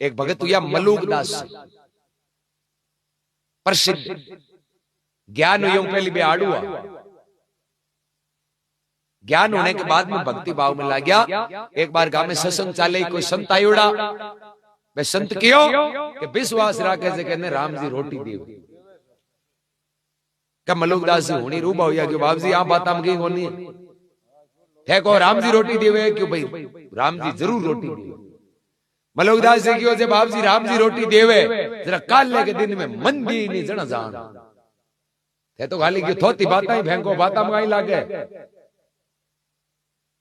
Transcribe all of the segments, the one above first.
एक भगत हुआ मलूकदास प्रसिद्ध ज्ञान हुई पहली बे आड़ुआ। ज्ञान होने के बाद में भक्ति भाव में लग गया। एक बार गांव में सत्संग चाले, कोई संत आयुड़ा, वे संत क्यों कि विश्वास राखे से कहने राम जी रोटी दी क्या मलूकदास जी होनी रूबा हुआ क्यों बाप जी आप बात हम की होनी है को राम जी रोटी देवे क्यों भाई राम जी जरूर रोटी देवे। मलूकदास जी क्यों बाप जी राम जी रोटी देवे जरा काले के दिन में मन भी नहीं जना जान थे तो खाली क्यों थोती बाता ही फेंको बाता में लागे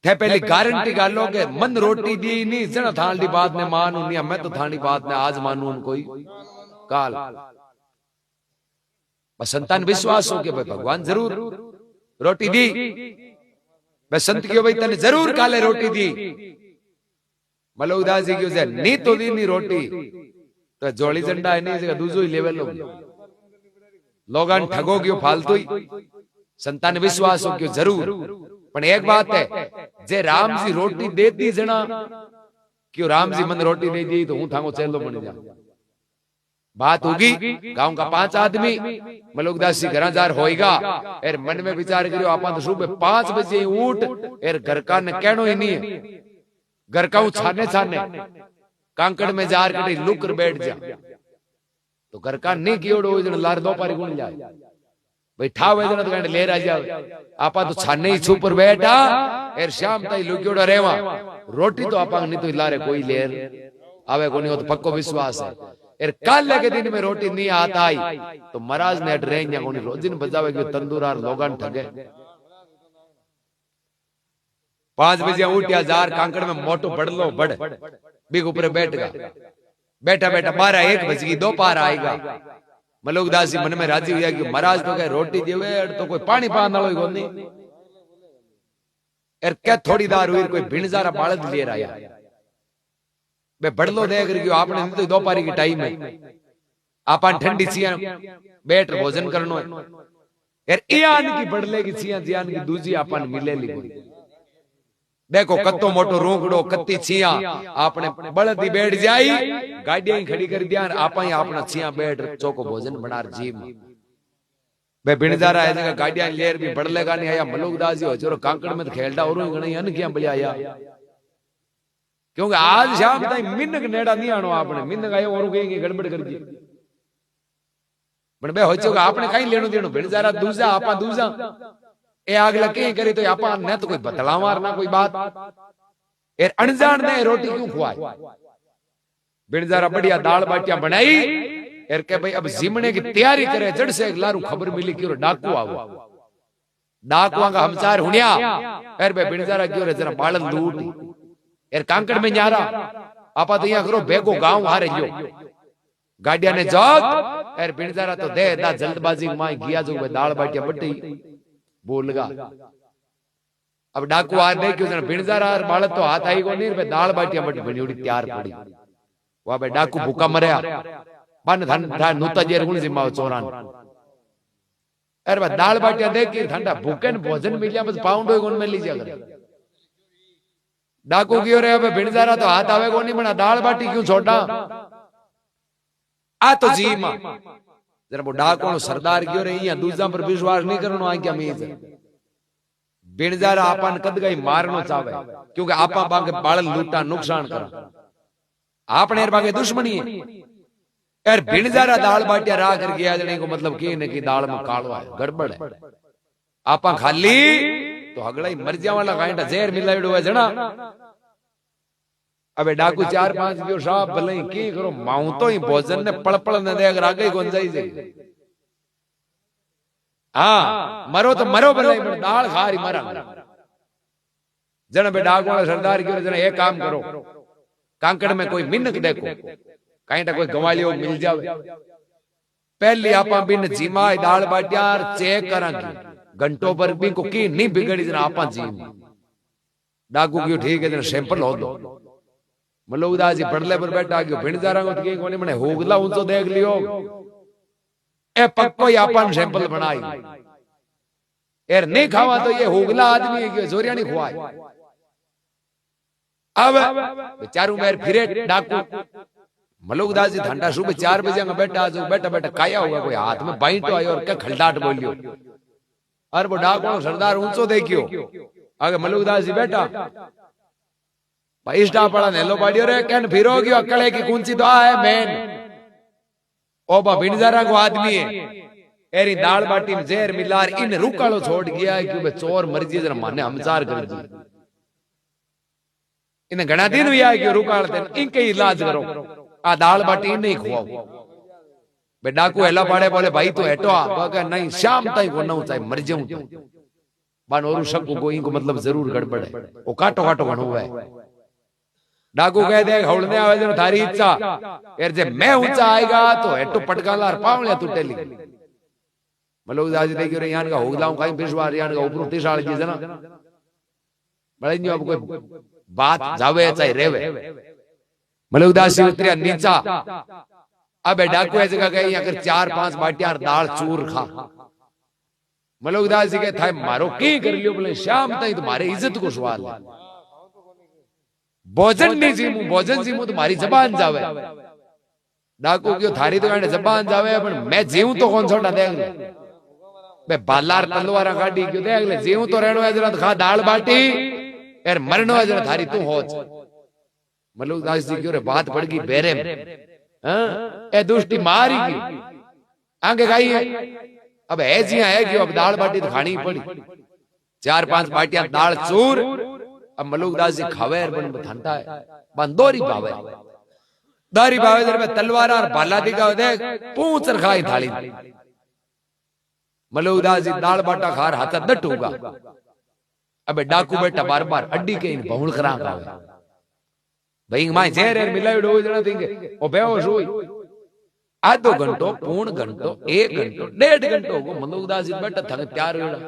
थे पहले गारंटी गालो के मन रोटी दी नहीं जना थाली बात ने मानू नहीं मैं तो थाली बात ने आज मानू कोई काल बस संतान विश्वास हो के भाई भगवान जरूर रोटी दी। बस संत क्यों भाई तने जरूर काले रोटी दी। मलूकदास जी क्यों नी तो दी नहीं रोटी तो जोड़ी झंडा है नहीं दूसरो ही लेवल लोगन ठगो क्यों फालतू ही संतान विश्वास हो क्यों जरूर। पर एक बात है जे राम जी रोटी दे दी जना क्यों राम जी मन रोटी दे दी तो हूं थांगो चेलो बन जा। बात होगी गांव का 5 आदमी मलूकदास जी घर जार होएगा एर मन में विचार करियो आपा तो सुबह 5 बजे उठ एर घर का न कहनो ही नहीं है घर का छाने छाने कांकड़ में जार कटी लुक कर बैठ जा तो घर का नहीं कियोड़ो लार दो पारी गुण जाए भाई ठावे जन तो ले रा जाओ आपा तो छाने ही छुपर बैठा एर शाम ताई लुक्योड़ा रेवा रोटी तो आपा नहीं तो लारे कोई लेर आवे कोनी हो तो पक्को विश्वास है। एर काले के दिन में रोटी नहीं आता आई तो महाराज ने ड्रेंग कोनी रोजिन बजावे के तंदूरार लोगन ठगे। 5 बजे उठिया जार कांकड़ में मोटो बड़लो बड़ बिग ऊपर बैठ गया बैठा बैठा 12-1 बज गई दोपहर आएगा। मलूकदास जी मन में राजी हुआ कि महाराज तो कहे रोटी देवे तो कोई पानी पान वालो कोई नहीं एर क्या थोड़ी दार हुई कोई भिणजारा बालद ले आया बे बड़लो देख रही आपने तो दोपहर की टाइम है आपन ठंडी छिया बैठ भोजन करनो है यार इयान की बड़ले की छिया जियान की दूजी आपन मिले ली देखो कत्तो मोटो रोकड़ो कत्ती छिया आपने बड़दी बैठ जाई गाड़ियां खड़ी कर दिया आपा ही अपना छिया बैठ चौको भोजन बना जी बे बिणजारा है जगह गाड़ियां लेर भी बड़लेगा नहीं आया। मलूकदास जी हो कांकड़ में तो खेलता और गणी अन क्या बलिया क्योंकि आज शाम ताई मिन्नक नेड़ा नहीं आनो आपने मिन्नक आयो और कहेंगे गड़बड़ कर दी बे हो चुका आपने कहीं लेनो देनो बिणजारा दूजा आपा दूजा ए आग लगे करे तो आपा न तो कोई बतला मारना कोई बात एर अनजान ने रोटी क्यों खुआई। बिणजारा बढ़िया दाल बाटिया बनाई एर के भाई अब जिमने की तैयारी करे जड़ से एक लारू खबर मिली कि डाकू आवो डाकुआ का हमसार हुनिया एर बे बिणजारा क्यों रे जरा बालन लूट एर कांकड़ में न्यारा आपा तो यहाँ करो बेगो गांव हारे जो गाड़िया ने जग एर बिणजारा तो दे दा जल्दबाजी माई गया जो दाल बाटिया बटी बोल लगा अब डाकू आ नहीं क्यों बिणजारा बालत तो हाथ आई को नहीं बे दाल बाटिया बटी बनी उड़ी तैयार पड़ी वहां बे डाकू भूखा मरया बन धन नुता जेर गुण जिम्मा चोरान एर बे दाल बाटिया देख के ठंडा भूखे भोजन मिलिया बस पाउंड गुण में लीजिए अगर डाकू क्यों रे बिणजारा तो हाथ आवे को नहीं बना दाल बाटी क्यों छोटा आ तो जी मां जरा वो डाकू सरदार क्यों रे यहाँ दूसरा पर विश्वास नहीं करनो आ क्या मीज बिणजारा आपन कद गई मारनो चावे क्योंकि आपा बागे बाल लूटा नुकसान कर आपने बागे दुश्मनी है यार बिणजारा दाल बाटिया रा कर गया जने को मतलब की ने की दाल में कालो है गड़बड़ है आपा खाली तो हगड़ा ही मरजा वाला गांडा जहर मिलाइडो है जना अबे डाकू 4-5 क्यों साहब भले की करो माऊ तो ही भोजन ने पड़ न दे अगर आगे कौन जाई जे हां मरो तो मरो भले दाल खारी मरा जन बे डाकू वाला सरदार क्यों जना एक काम करो कांकड़ में कोई मिन्नक देखो कहीं कोई गवालियो मिल जावे पहले आपा बिन जीमा दाल बाटिया चेक करांगे घंटों पर भी को की नहीं बिगड़ी जना आपा जी डाकू क्यों ठीक है जना सैंपल हो दो मलूकदास जी पड़ले पर बैठा गयो बिणजारा को की कोने मने होगला उनसो देख लियो ए पक्को ही आपन सैंपल बनाई एर नहीं खावा तो ये होगला आदमी है कि जोरिया नहीं खुआए अब बेचारू मेर फिरे डाकू मलुकदास जी ठंडा सुबह 4 बजे बैठा जो बैठा बैठा काया हुआ कोई हाथ में बाइटो आयो और क्या खलडाट बोलियो। अरे वो डाको सरदार ऊंचो देखियो आगे मलुकदास जी बैठा भाई स्टा पड़ा नेलो पाड़ियो रे कैन फिरो गयो अकड़े की कुंची तो है मैन ओ बा बिनजारा को आदमी है एरी दाल बाटी में जहर मिलार इन रुकालो छोड़ गया है कि चोर मर्जी जरा माने हमसार कर दी इन्हें घना दिन हुआ है कि रुकालते इनके इलाज करो आ दाल बाटी नहीं खुआओ बे डाकू हेला पाड़े बोले भाई तू हेटो आ तो नहीं शाम तक को ना चाहे मर जाऊं तो बान और शक को इनको मतलब जरूर गड़बड़ है वो काटो काटो घणो है। डाकू कह दे हौलने आवे जनो थारी इच्छा यार जे मैं ऊंचा आएगा तो हेटो पटकालार पावले टूटेली मलुकदास जी देखियो रे यान का होगलाऊ काई बिस्वार यान का ऊपर तिसाल जी जना बड़े न्यू अब कोई बात जावे चाहे रेवे मलुकदास जी उतरिया नीचा अब डाकू ऐसे कहे अगर 4-5 बाटियां दाल चूर खा मलुकदास जी के थाए मारो की कर लियो बोले शाम तक तुम्हारे इज्जत को सवाल है भोजन नहीं जीमू भोजन जीमू तुम्हारी जबान जावे डाकू क्यों थारी तो कहने जबान जावे पर मैं जीऊं तो कौन छोटा देख ले बे बालार तलवारा गाड़ी क्यों देख ले जीऊं तो रहनो है जरा खा दाल बाटी यार मरनो है जरा थारी तू होच मलुकदास जी क्यों रे बात पड़ गई बेरे में ए दुष्टि मारी की आगे खाई है अब है जी है कि अब दाल बाटी तो खानी पड़ी 4-5 बाटियां दाल चूर अब मलुकदास जी खावे बन ठंडा है बंदोरी पावे दारी पावे जर में तलवार और भाला दिखा देख पूंछ रखाई थाली मलुकदास जी दाल बाटा खार हाथ डटूगा अब डाकू बेटा बार बार अड्डी के इन बहुल खरा खावे भाई मां जेर मिलायो डो जना थिंगे ओ बेहोश होई आधो घंटो पूर्ण घंटो 1 घंटो 1.5 घंटो को मलुकदास जी बेटा थक तैयार होड़ा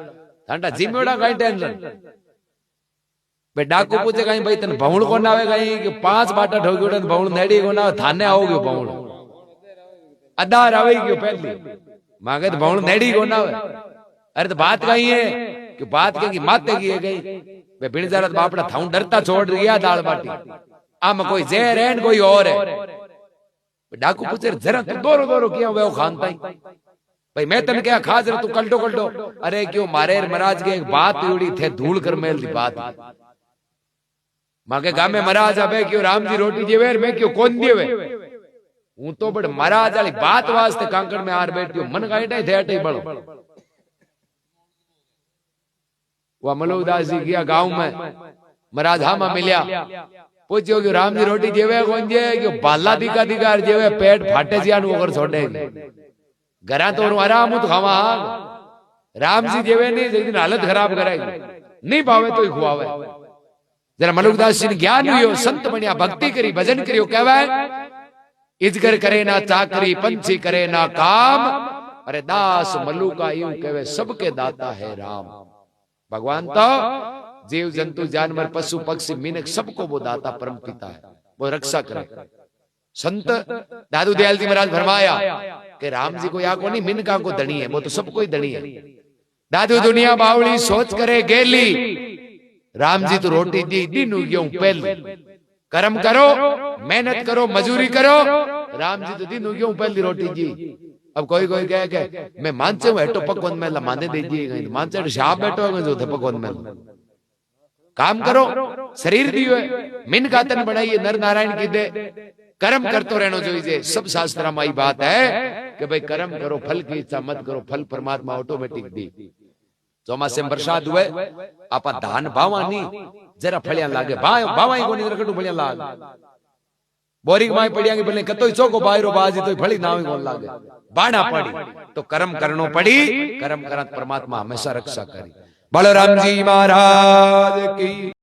ठंडा जिमेड़ा काई टेंशन बे डाकू पूछे कहीं भाई तने बहुल कोन आवे कहीं कि 5 बाटा ठोक्योड़ा बहुल नेडी कोन आवे थाने आओगे बहुल अदार आवे क्यों पहले मांगे तो बहुल नेडी कोन आवे अरे तो बात कहीं है कि बात के की माते की है गई बे बिनजारा बापड़ा थाऊ डरता छोड़ दिया दाल बाटी आम कोई जहर है कोई और है डाकू पूछे जरा तू दोरो दोरो किया वो खानता ही भाई मैं तने क्या खा जरा तू कल्टो कल्टो अरे क्यों मारे महाराज के एक बात उड़ी थे धूल कर मेल दी बात मां के गांव में महाराज अबे क्यों राम जी रोटी देवे मैं क्यों कौन देवे हूं तो बड़ महाराज वाली बात वास्ते कांकड़ में आर बैठियो मन काईटा थे अटे बड़ो वो मलुकदास जी गया गांव में महाराज हामा मिलिया पूछो कि राम जी रोटी जेवे कौन जे कि बाला दिका दिकार जेवे पेट फाटे जियान ओकर छोड़े घरा तो आराम तो खावा राम जी जेवे नहीं एक दिन हालत खराब करेगी नहीं भावे तो ही खुआवे जरा मलुकदास जी ने ज्ञान हुयो संत बनिया भक्ति करी भजन करियो कहवा इजगर करे ना चाकरी पंछी करे ना काम अरे दास मलुका यूं कहवे सबके दाता है राम भगवान तो जीव जंतु जानवर पशु पक्षी मीनक सबको वो दाता परम पिता है वो रक्षा करे संत दादू दयाल जी महाराज फरमाया कि राम जी को या को नहीं मिनका को धनी है वो तो सबको ही धनी है दादू दुनिया बावली सोच करे गेली राम जी तो रोटी दी दिन उग्यों पहले कर्म करो मेहनत करो मजूरी करो राम जी तो दिन उग्यों पहली रोटी जी अब कोई कोई कहे मैं मानसे हूँ हेटो पकवान में माने दीजिए मानसे शाह बैठो जो थे पकवान में काम करो शरीर दियो मिन का तन बनाइए नर नारायण की दे कर्म करते रहना चाहिए सब शास्त्र में बात है कि भाई कर्म करो फल की इच्छा मत करो फल परमात्मा ऑटोमेटिक दी चौमासे में बरसात हुए आप धान भावा नहीं जरा फलियां लागे भावा को नहीं रखटू फलियां लाग बोरिंग माई पड़िया भले कतो चौको बाहरो बाजी तो फली ना कोन लागे बाणा पड़ी तो कर्म करनो पड़ी कर्म करत परमात्मा हमेशा रक्षा करी बलराम जी महाराज की।